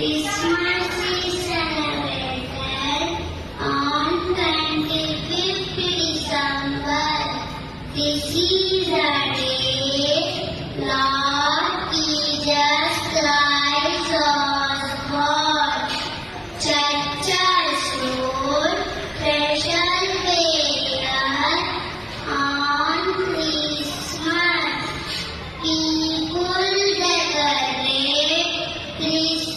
Christmas is celebrated on 25th December. This is the day Lord Jesus Christ was born. Churches hold special prayer on Christmas. People decorate Christmas